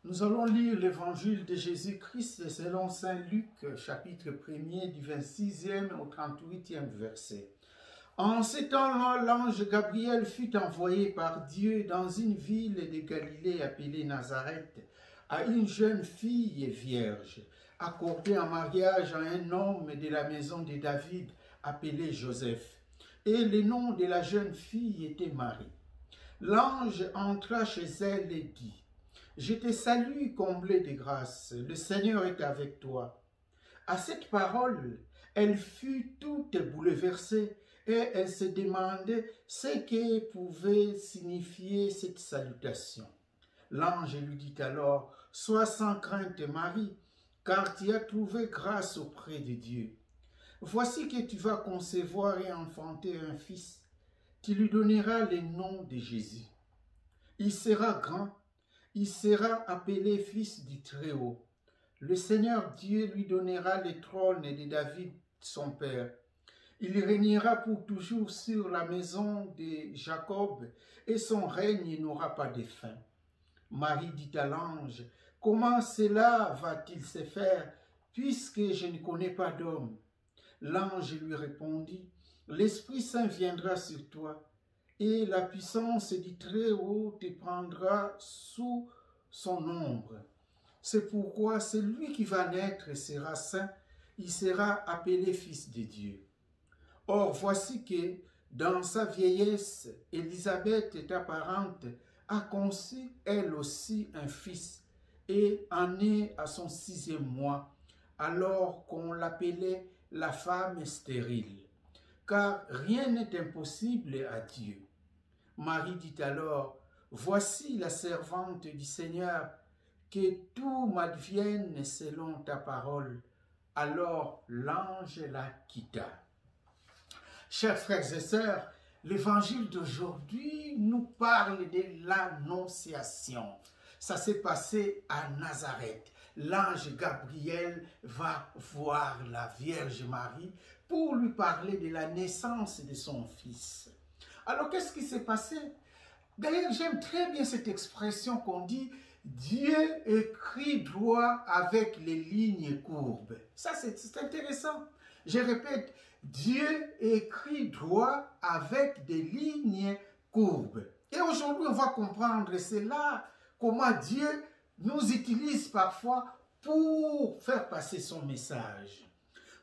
Nous allons lire l'évangile de Jésus-Christ selon saint Luc, chapitre 1er, du 26e au 38e verset. En ces temps-là, l'ange Gabriel fut envoyé par Dieu dans une ville de Galilée appelée Nazareth, à une jeune fille vierge, accordée en mariage à un homme de la maison de David, appelé Joseph. Et le nom de la jeune fille était Marie. L'ange entra chez elle et dit: « Je te salue, comblée de grâce, le Seigneur est avec toi. » À cette parole, elle fut toute bouleversée et elle se demandait ce que pouvait signifier cette salutation. L'ange lui dit alors: « Sois sans crainte, Marie, car tu as trouvé grâce auprès de Dieu. Voici que tu vas concevoir et enfanter un fils. Tu lui donneras le nom de Jésus. Il sera grand, il sera appelé fils du Très-Haut. Le Seigneur Dieu lui donnera le trône de David, son père. Il régnera pour toujours sur la maison de Jacob, et son règne n'aura pas de fin. » Marie dit à l'ange: « Comment cela va-t-il se faire, puisque je ne connais pas d'homme? » L'ange lui répondit: « L'Esprit Saint viendra sur toi, et la puissance du Très-Haut te prendra sous son ombre. C'est pourquoi celui qui va naître sera saint, il sera appelé fils de Dieu. Or, voici que, dans sa vieillesse, Élisabeth, ta parente, a conçu elle aussi un fils, et en est à son 6e mois, alors qu'on l'appelait la femme stérile, car rien n'est impossible à Dieu. » Marie dit alors: « Voici la servante du Seigneur, que tout m'advienne selon ta parole. » Alors l'ange la quitta. Chers frères et sœurs, l'évangile d'aujourd'hui nous parle de l'Annonciation. Ça s'est passé à Nazareth. L'ange Gabriel va voir la Vierge Marie pour lui parler de la naissance de son fils. Alors, qu'est-ce qui s'est passé? D'ailleurs, j'aime très bien cette expression qu'on dit « Dieu écrit droit avec les lignes courbes ». Ça, c'est intéressant. Je répète, Dieu écrit droit avec des lignes courbes. Et aujourd'hui, on va comprendre cela, comment Dieu nous utilise parfois pour faire passer son message.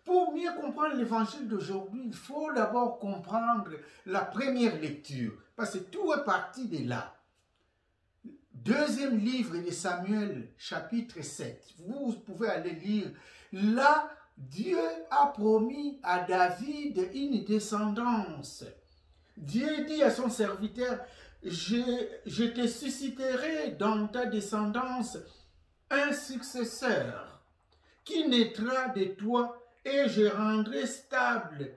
Pour mieux comprendre l'évangile d'aujourd'hui, il faut d'abord comprendre la première lecture, parce que tout est parti de là. Deuxième livre de Samuel, chapitre 7. Vous pouvez aller lire. Là, Dieu a promis à David une descendance. Dieu dit à son serviteur: je te susciterai dans ta descendance un successeur qui naîtra de toi, et je rendrai stable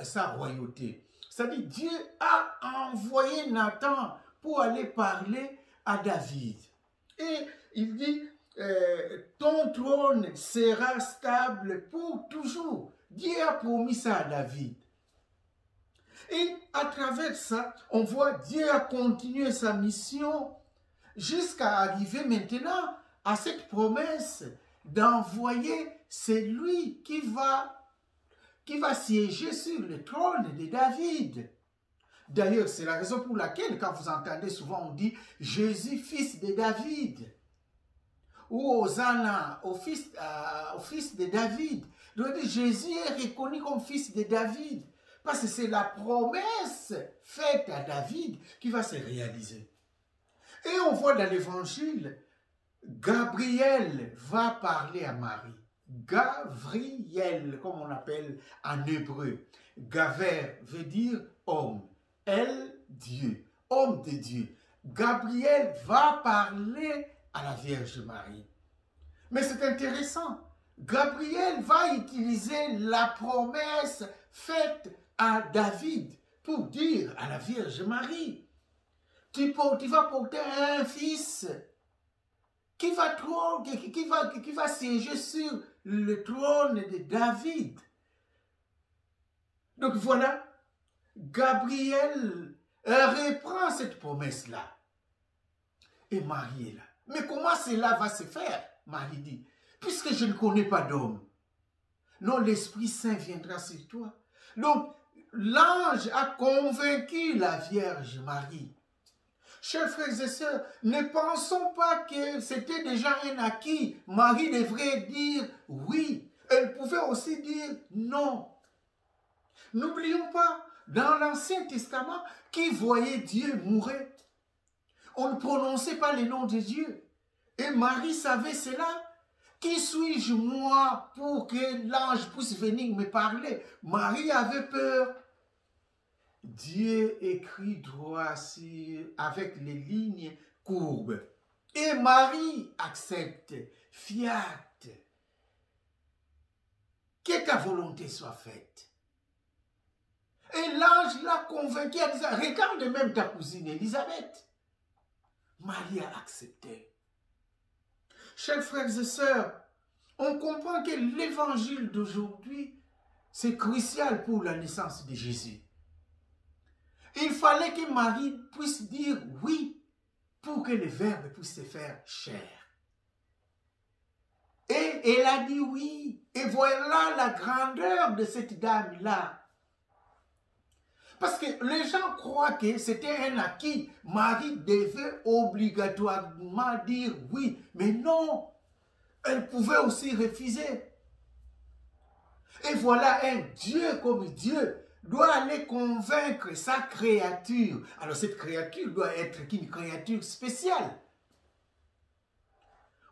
sa royauté. C'est-à-dire, Dieu a envoyé Nathan pour aller parler à David. Et il dit, ton trône sera stable pour toujours. Dieu a promis ça à David. Et à travers ça, on voit Dieu a continué sa mission jusqu'à arriver maintenant à cette promesse d'envoyer celui qui va siéger sur le trône de David. D'ailleurs, c'est la raison pour laquelle, quand vous entendez souvent, on dit « Jésus, fils de David » ou « Hosanna, au fils de David ». Donc, Jésus est reconnu comme fils de David, parce que c'est la promesse faite à David qui va se réaliser. Et on voit dans l'évangile, Gabriel va parler à Marie. Gavriel, comme on appelle en hébreu. Gaver veut dire homme. Elle, Dieu. Homme de Dieu. Gabriel va parler à la Vierge Marie. Mais c'est intéressant. Gabriel va utiliser la promesse faite à David pour dire à la Vierge Marie: tu vas porter un fils qui va siéger sur le trône de David. Donc voilà, Gabriel reprend cette promesse-là. Et Marie est là. Mais comment cela va se faire? Marie dit, puisque je ne connais pas d'homme. Non, l'Esprit Saint viendra sur toi. Donc, l'ange a convaincu la Vierge Marie. Chers frères et sœurs, ne pensons pas que c'était déjà un acquis. Marie devrait dire oui. Elle pouvait aussi dire non. N'oublions pas, dans l'Ancien Testament, qui voyait Dieu mourir, on ne prononçait pas le nom de Dieu. Et Marie savait cela. Qui suis-je moi pour que l'ange puisse venir me parler? Marie avait peur. Dieu écrit droit avec les lignes courbes. Et Marie accepte, fiat. Que ta volonté soit faite. Et l'ange l'a convaincu en disant, regarde même ta cousine Élisabeth. Marie a accepté. Chers frères et sœurs, on comprend que l'évangile d'aujourd'hui, c'est crucial pour la naissance de Jésus. Il fallait que Marie puisse dire oui pour que le Verbe puisse se faire chair. Et elle a dit oui. Et voilà la grandeur de cette dame-là. Parce que les gens croient que c'était un acquis. Marie devait obligatoirement dire oui. Mais non, elle pouvait aussi refuser. Et voilà un Dieu comme Dieu doit aller convaincre sa créature. Alors cette créature doit être une créature spéciale.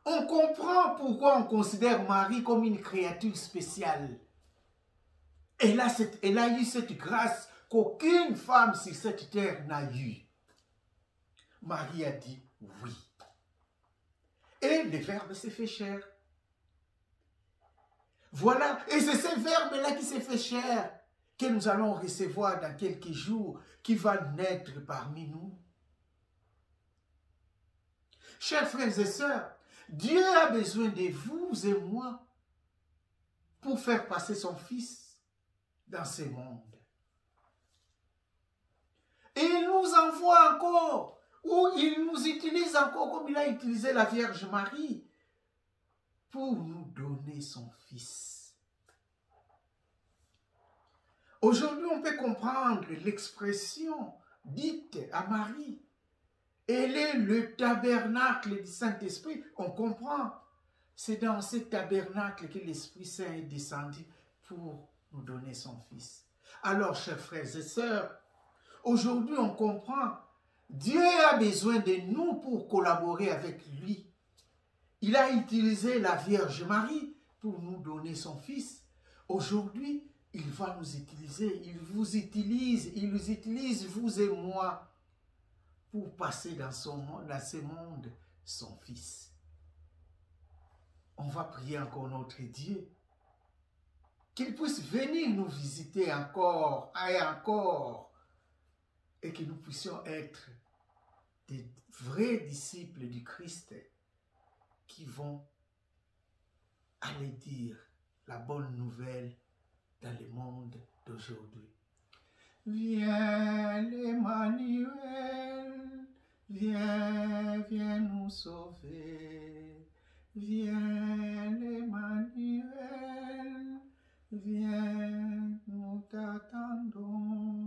On comprend pourquoi on considère Marie comme une créature spéciale. Elle a eu cette grâce qu'aucune femme sur cette terre n'a eu. Marie a dit oui. Et le Verbe s'est fait chair. Voilà, et c'est ce Verbe-là qui s'est fait chair que nous allons recevoir dans quelques jours, qui va naître parmi nous. Chers frères et sœurs, Dieu a besoin de vous et moi pour faire passer son Fils dans ce monde. Et il nous envoie encore, ou il nous utilise encore comme il a utilisé la Vierge Marie, pour nous donner son Fils. Aujourd'hui, on peut comprendre l'expression dite à Marie. Elle est le tabernacle du Saint-Esprit. On comprend. C'est dans ce tabernacle que l'Esprit Saint est descendu pour nous donner son Fils. Alors, chers frères et sœurs, aujourd'hui, on comprend. Dieu a besoin de nous pour collaborer avec lui. Il a utilisé la Vierge Marie pour nous donner son Fils. Aujourd'hui, il va nous utiliser, il nous utilise, vous et moi, pour passer dans ce monde, son Fils. On va prier encore notre Dieu, qu'il puisse venir nous visiter encore et encore, et que nous puissions être des vrais disciples du Christ qui vont aller dire la bonne nouvelle dans le monde d'aujourd'hui. Viens l'Emmanuel, viens nous sauver. Viens l'Emmanuel, viens nous t'attendons.